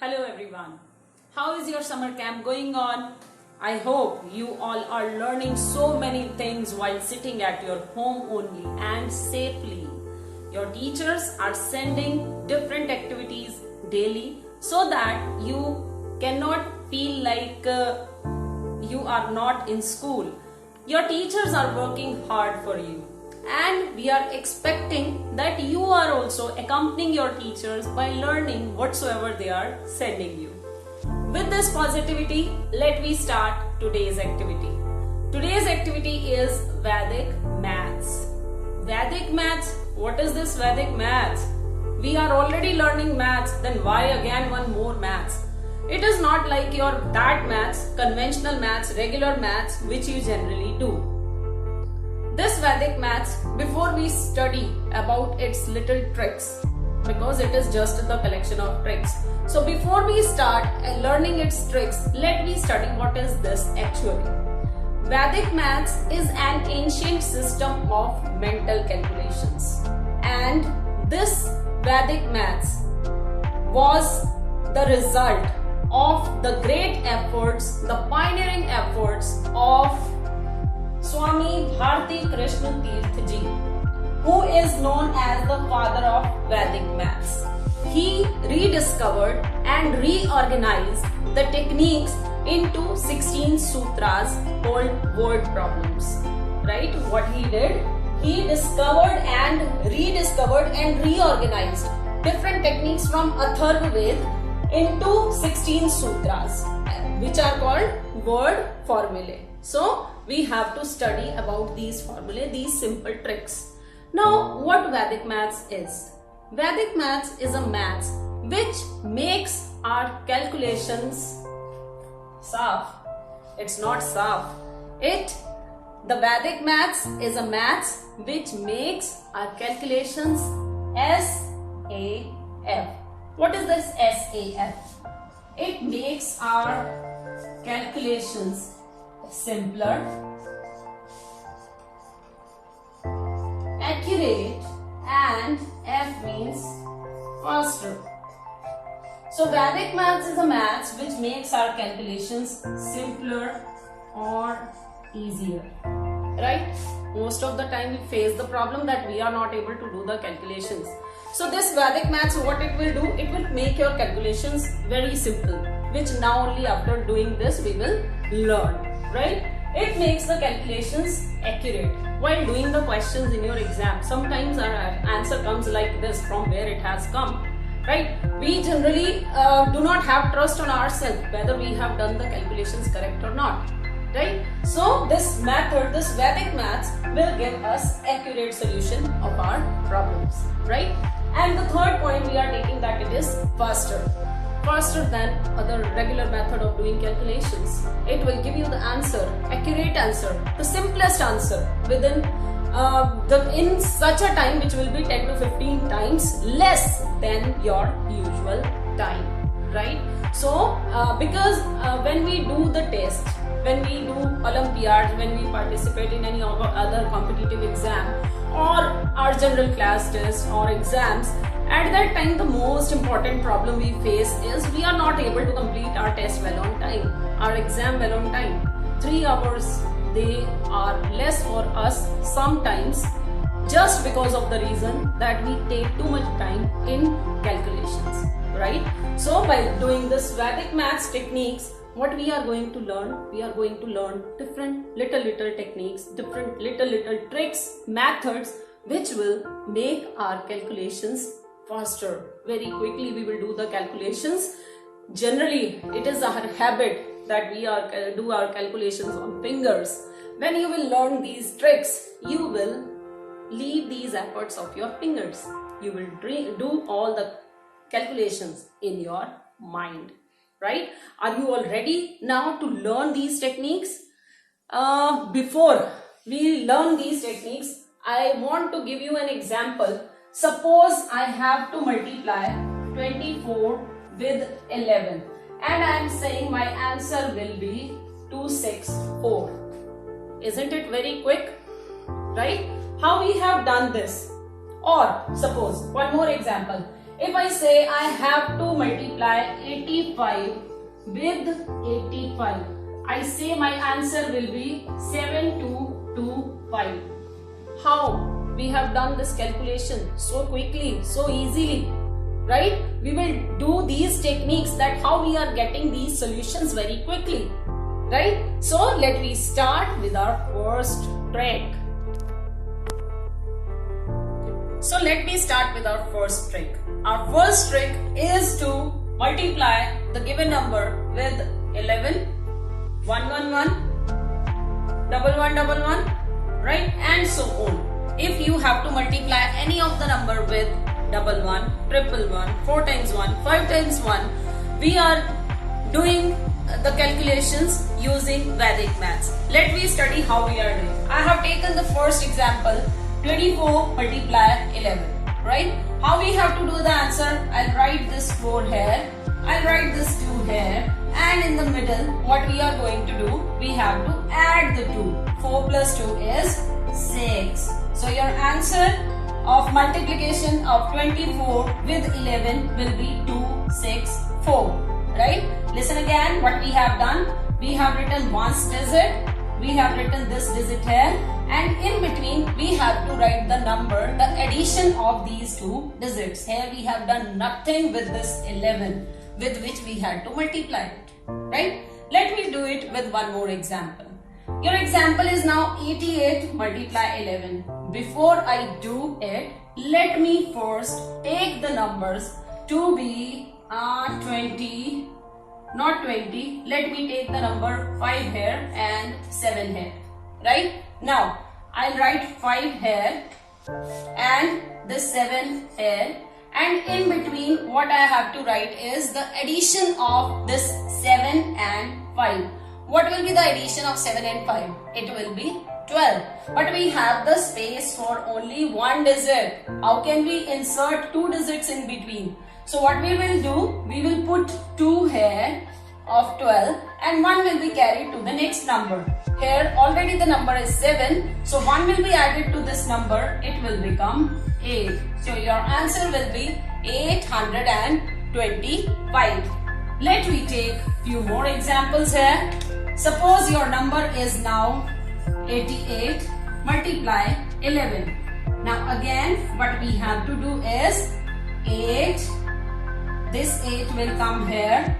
Hello everyone. How is your summer camp going on? I hope you all are learning so many things while sitting at your home only and safely. Your teachers are sending different activities daily so that you cannot feel like you are not in school. Your teachers are working hard for you. And we are expecting that you are also accompanying your teachers by learning whatsoever they are sending you. With this positivity, let me start today's activity. Today's activity is Vedic Maths. Vedic Maths? What is this Vedic Maths? We are already learning maths, then why again one more maths? It is not like your that maths, conventional maths, regular maths which you generally do. This Vedic Maths, before we study about its little tricks, because it is just the collection of tricks. So before we start learning its tricks, let me study what is this actually. Vedic Maths is an ancient system of mental calculations. And this Vedic Maths was the result of the great efforts, the pioneering efforts of Swami Bharti Krishna Tirth Ji, who is known as the father of Vedic Maths. He rediscovered and reorganized the techniques into 16 sutras called word problems. Right? What he did? He discovered and rediscovered and reorganized different techniques from Atharva Ved into 16 sutras, which are called word formulae. So we have to study about these formulae, these simple tricks. Now, what Vedic Maths is? Vedic Maths is a maths which makes our calculations saf. It's not saf. The Vedic Maths is a maths which makes our calculations SAF. What is this SAF? It makes our calculations simpler, accurate, and F means faster. So Vedic Maths is a maths which makes our calculations simpler or easier. Right? Most of the time we face the problem that we are not able to do the calculations. So this Vedic Maths, what it will do, it will make your calculations very simple, which now only after doing this we will learn. Right? It makes the calculations accurate. While doing the questions in your exam, sometimes our answer comes like this from where it has come. Right? We generally do not have trust on ourselves whether we have done the calculations correct or not. Right? So this method, this Vedic Maths will give us accurate solution of our problems. Right? And the third point we are taking that it is faster than other regular method of doing calculations. It will give you the answer, accurate answer, the simplest answer within in such a time which will be 10 to 15 times less than your usual time. Right? So because when we do the test, when we do Olympiads, when we participate in any other competitive exam or our general class test or exams, at that time the most important problem we face is we are not able to complete our test well on time, our exam well on time. 3 hours, they are less for us sometimes just because of the reason that we take too much time in calculations. Right? So by doing this Vedic Maths techniques, what we are going to learn? We are going to learn different little techniques, different little tricks, methods which will make our calculations faster. Very quickly we will do the calculations. Generally, it is our habit that we do our calculations on fingers. When you will learn these tricks, you will leave these efforts of your fingers. You will do all the calculations in your mind. Right? Are you all ready now to learn these techniques? Before we learn these techniques, I want to give you an example. Suppose I have to multiply 24 with 11 and I am saying my answer will be 264. Isn't it very quick? Right? How we have done this? Or suppose one more example. If I say I have to multiply 85 with 85, I say my answer will be 7225. How we have done this calculation so quickly, so easily, right? We will do these techniques that how we are getting these solutions very quickly, right? So let me start with our first trick. So let me start with our first trick. Our first trick is to multiply the given number with 11, 111, 1111, right? And so on. If you have to multiply any of the number with 11, 111, 4 times 1, 5 times 1, we are doing the calculations using Vedic maths. Let me study how we are doing. I have taken the first example, 24 multiply 11, right? How we have to do the answer? I'll write this 4 here, I'll write this 2 here, and in the middle, what we are going to do? We have to add the 2. 4 plus 2 is 6. So your answer of multiplication of 24 with 11 will be 264, right? Listen again what we have done. We have written ones digit, we have written this digit here, and in between we have to write the number, the addition of these two digits. Here we have done nothing with this 11 with which we had to multiply it, right? Let me do it with one more example. Your example is now 88 multiply 11. Before I do it, let me first take the numbers to be 20, not 20. Let me take the number 5 here and 7 here, right? Now, I'll write 5 here and this 7 here, and in between what I have to write is the addition of this 7 and 5. What will be the addition of 7 and 5? It will be 12. But we have the space for only one digit. How can we insert two digits in between? So what we will do, we will put 2 here of 12 and 1 will be carried to the next number. Here already the number is 7. So 1 will be added to this number. It will become 8. So your answer will be 825. Let me take few more examples here. Suppose your number is now 88 multiply 11. Now again what we have to do is 8. This 8 will come here.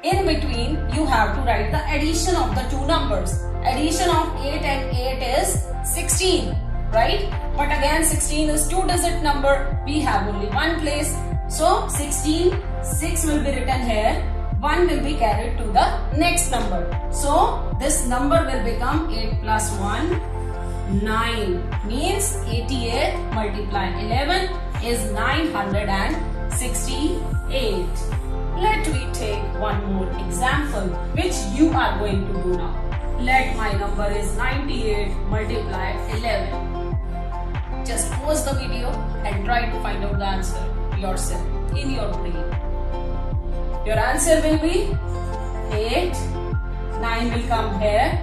In between you have to write the addition of the two numbers. Addition of 8 and 8 is 16, right? But again 16 is two digit number. We have only one place. So 16, 6 will be written here. 1 will be carried to the next number. So this number will become 8 plus 1, 9. Means 88 multiply 11 is 968. Let me take one more example which you are going to do now. Let my number is 98 multiply 11. Just pause the video and try to find out the answer yourself in your brain. Your answer will be 8, 9 will come here,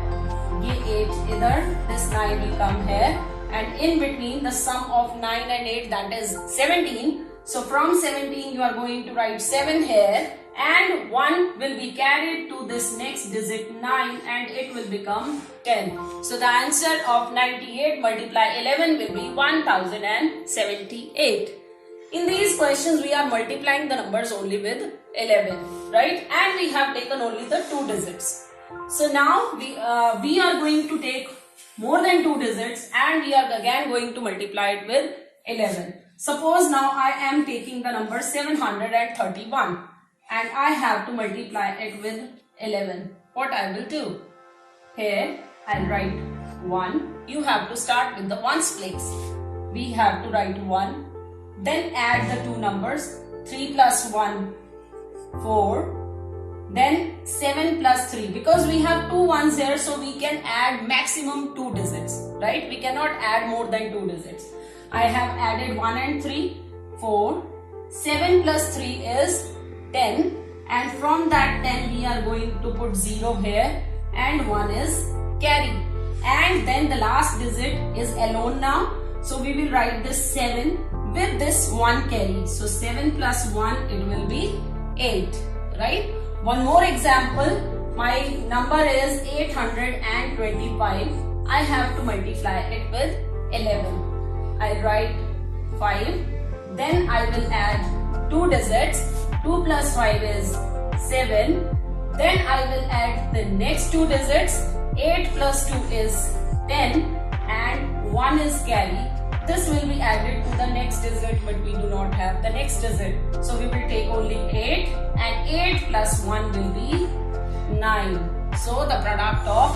ye 8 either, this 9 will come here, and in between the sum of 9 and 8, that is 17. So from 17 you are going to write 7 here and 1 will be carried to this next digit 9 and it will become 10. So the answer of 98 multiply 11 will be 1078. In these questions, we are multiplying the numbers only with 11, right? And we have taken only the two digits. So now we are going to take more than two digits and we are again going to multiply it with 11. Suppose now I am taking the number 731 and I have to multiply it with 11. What I will do? Here I'll write 1. You have to start with the ones place. We have to write 1. Then add the two numbers, 3 plus 1, 4, then 7 plus 3. Because we have two ones here, so we can add maximum 2 digits, right? We cannot add more than 2 digits. I have added 1 and 3, 4, 7 plus 3 is 10, and from that 10 we are going to put 0 here and 1 is carry. And then the last digit is alone now, so we will write this 7 with this 1 carry. So 7 plus 1, it will be 8, right? One more example, my number is 825. I have to multiply it with 11. I write 5, then I will add 2 digits. 2 plus 5 is 7. Then I will add the next 2 digits. 8 plus 2 is 10 and 1 is carry. This will be added to the next digit, but we do not have the next digit. So we will take only 8 and 8 plus 1 will be 9. So the product of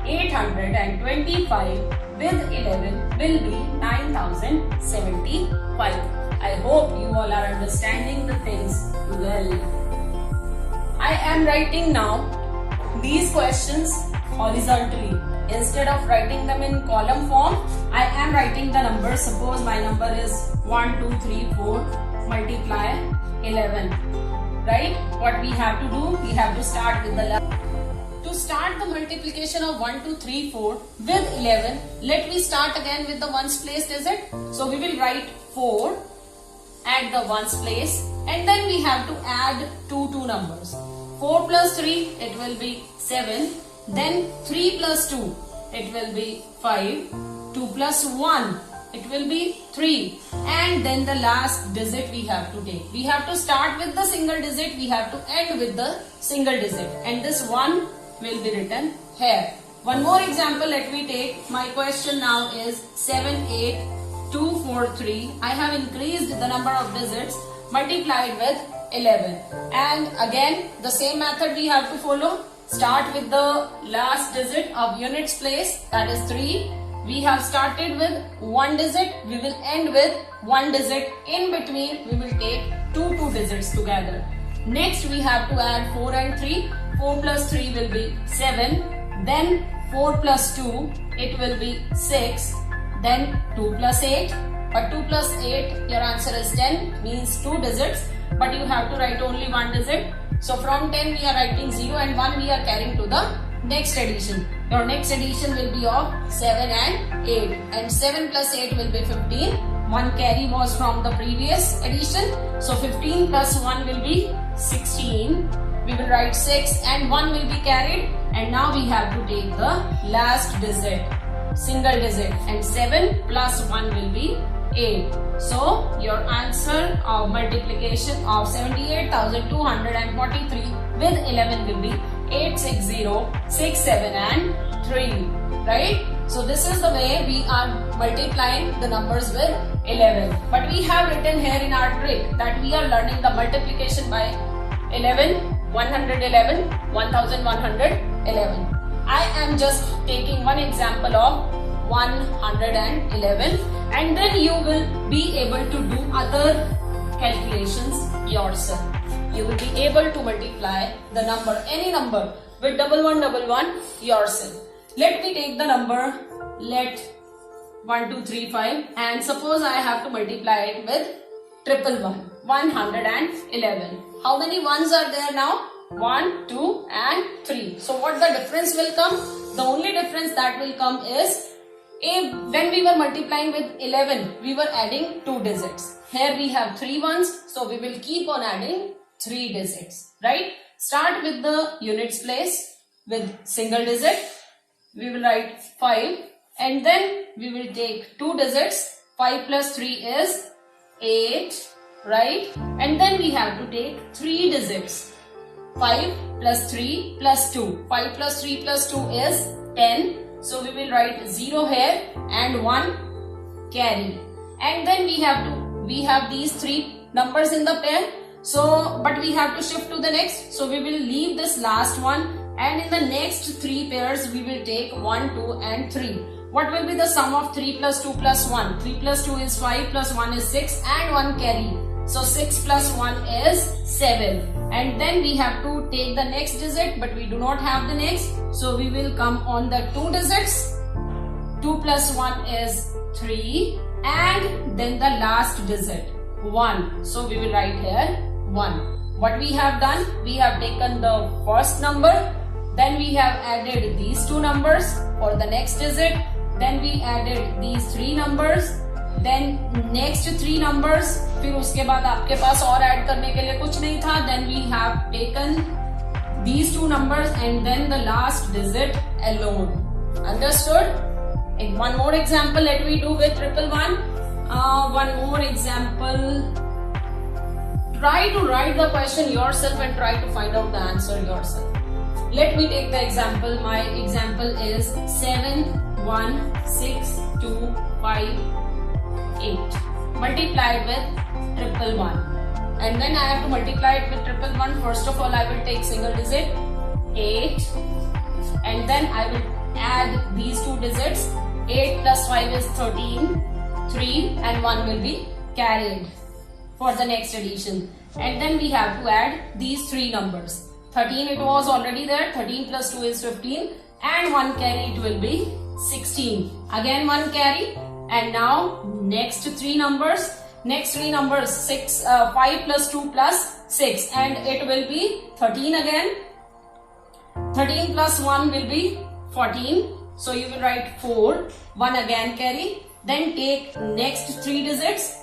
825 with 11 will be 9075. I hope you all are understanding the things well. I am writing now these questions horizontally. Instead of writing them in column form, I am writing the numbers. Suppose my number is 1, 2, 3, 4, multiply 11. Right? What we have to do? We have to start with the last. To start the multiplication of 1, 2, 3, 4 with 11, let me start again with the ones place digit. So we will write 4 at the ones place and then we have to add two numbers. 4 plus 3, it will be 7. Then 3 plus 2, it will be 5. 2 plus 1, it will be 3. And then the last digit we have to take. We have to start with the single digit, we have to end with the single digit. And this 1 will be written here. One more example let me take. My question now is 78243. I have increased the number of digits multiplied with 11. And again the same method we have to follow. Start with the last digit of units place, that is 3. We have started with 1 digit, we will end with 1 digit. In between we will take two digits together. Next we have to add 4 and 3. 4 plus 3 will be 7. Then 4 plus 2, it will be 6. Then 2 plus 8. But 2 plus 8, your answer is 10, means 2 digits. But you have to write only 1 digit. So from 10 we are writing 0 and 1 we are carrying to the next addition. Your next addition will be of 7 and 8. And 7 plus 8 will be 15. 1 carry was from the previous addition. So 15 plus 1 will be 16. We will write 6 and 1 will be carried. And now we have to take the last digit, single digit. And 7 plus 1 will be 8. So your answer of multiplication of 78,243 with 11 will be 86067 and 3. Right? So this is the way we are multiplying the numbers with 11. But we have written here in our trick that we are learning the multiplication by 11, 111, 1111. I am just taking one example of 111 and then you will be able to do other calculations yourself. You will be able to multiply the number, any number with 1111 yourself. Let me take the number, let 1235 and suppose I have to multiply it with 111, 111. How many ones are there now? 1, 2 and 3. So what the difference will come? The only difference that will come is when we were multiplying with 11, we were adding 2 digits. Here we have 3 ones, so we will keep on adding 3 digits, right? Start with the units place with single digit. We will write 5 and then we will take 2 digits. 5 plus 3 is 8, right? And then we have to take 3 digits. 5 plus 3 plus 2. 5 plus 3 plus 2 is 10. So we will write 0 here and 1 carry. And then we have these 3 numbers in the pair. So, but we have to shift to the next. So we will leave this last one and in the next 3 pairs we will take 1, 2 and 3. What will be the sum of 3 plus 2 plus 1? 3 plus 2 is 5 plus 1 is 6 and 1 carry. So 6 plus 1 is 7. And then we have to take the next digit but we do not have the next. So we will come on the 2 digits. 2 plus 1 is 3 and then the last digit 1. So we will write here 1. What we have done? We have taken the first number. Then we have added these 2 numbers for the next digit. Then we added these 3 numbers. then next 3 numbers, फिर उसके बाद आपके पास और add करने के लिए कुछ नहीं था, then we have taken these 2 numbers and then the last digit alone. Understood? And one more example let me do with 111. One more example. Try to write the question yourself and try to find out the answer yourself. Let me take the example. My example is 7, 1, 6, 2, 5, 8. Multiplied with 111. And then I have to multiply it with 111. First of all, I will take single digit 8. And then I will add these 2 digits. 8 plus 5 is 13. 3 and 1 will be carried for the next addition. And then we have to add these 3 numbers. 13 it was already there. 13 plus 2 is 15. And 1 carry it will be 16. Again 1 carry. And now next 3 numbers. Next 3 numbers 5 plus 2 plus 6. And it will be 13 again. 13 plus 1 will be 14. So you will write 4. 1 again carry. Then take next 3 digits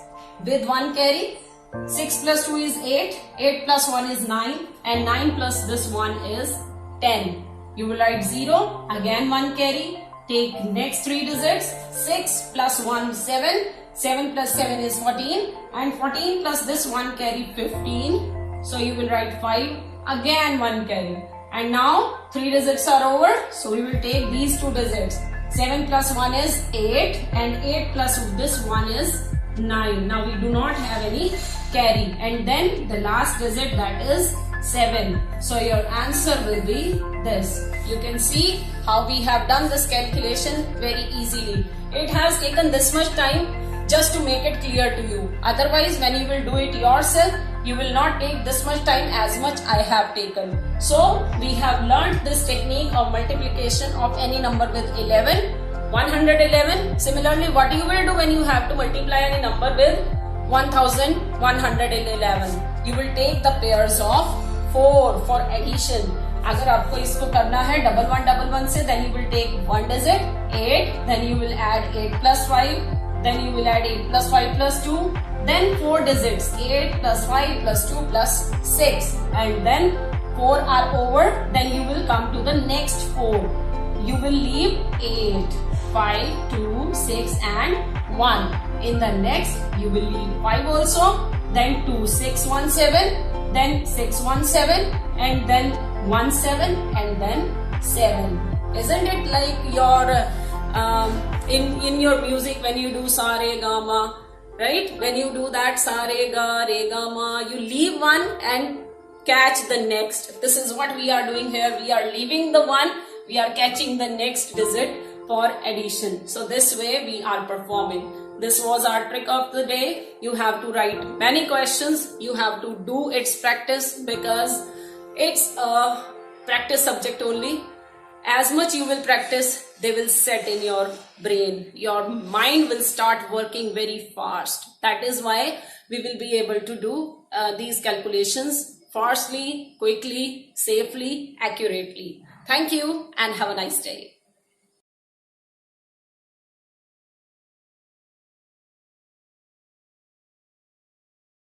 with 1 carry. 6 plus 2 is 8. 8 plus 1 is 9. And 9 plus this 1 is 10. You will write 0. Again 1 carry. Take next 3 digits. 6 plus 1 7. 7 plus 7 is 14. And 14 plus this 1 carry 15. So you will write 5. Again 1 carry. And now 3 digits are over. So we will take these 2 digits. 7 plus 1 is 8 and 8 plus this 1 is 9. Now we do not have any carry. And then the last digit, that is 7. So your answer will be this. You can see how we have done this calculation very easily. It has taken this much time just to make it clear to you. Otherwise, when you will do it yourself, you will not take this much time as much I have taken. So we have learned this technique of multiplication of any number with 11. 111. Similarly, what you will do when you have to multiply any number with 1111? You will take the pairs of 4 for addition. अगर आपको इसको करना है 1111 से, then you will take 1 digit 8, then you will add 8 plus 5, then you will add 8 plus 5 plus 2, then 4 digits 8 plus 5 plus 2 plus 6, and then 4 are over. Then you will come to the next 4. You will leave 8, 5, 2, 6 and 1. In the next you will leave 5 also, then 2, 6, 1, 7, then 6, 1, 7, and then 1, 7, and then 7. Isn't it like your in your music when you do sa re ga ma, right? When you do that sa re ga ma, you leave one and catch the next. This is what we are doing here. We are leaving the one, we are catching the next digit for addition. So this way we are performing. This was our trick of the day. You have to write many questions. You have to do its practice because it's a practice subject only. As much you will practice, they will set in your brain. Your mind will start working very fast. That is why we will be able to do these calculations fastly, quickly, safely, accurately. Thank you and have a nice day.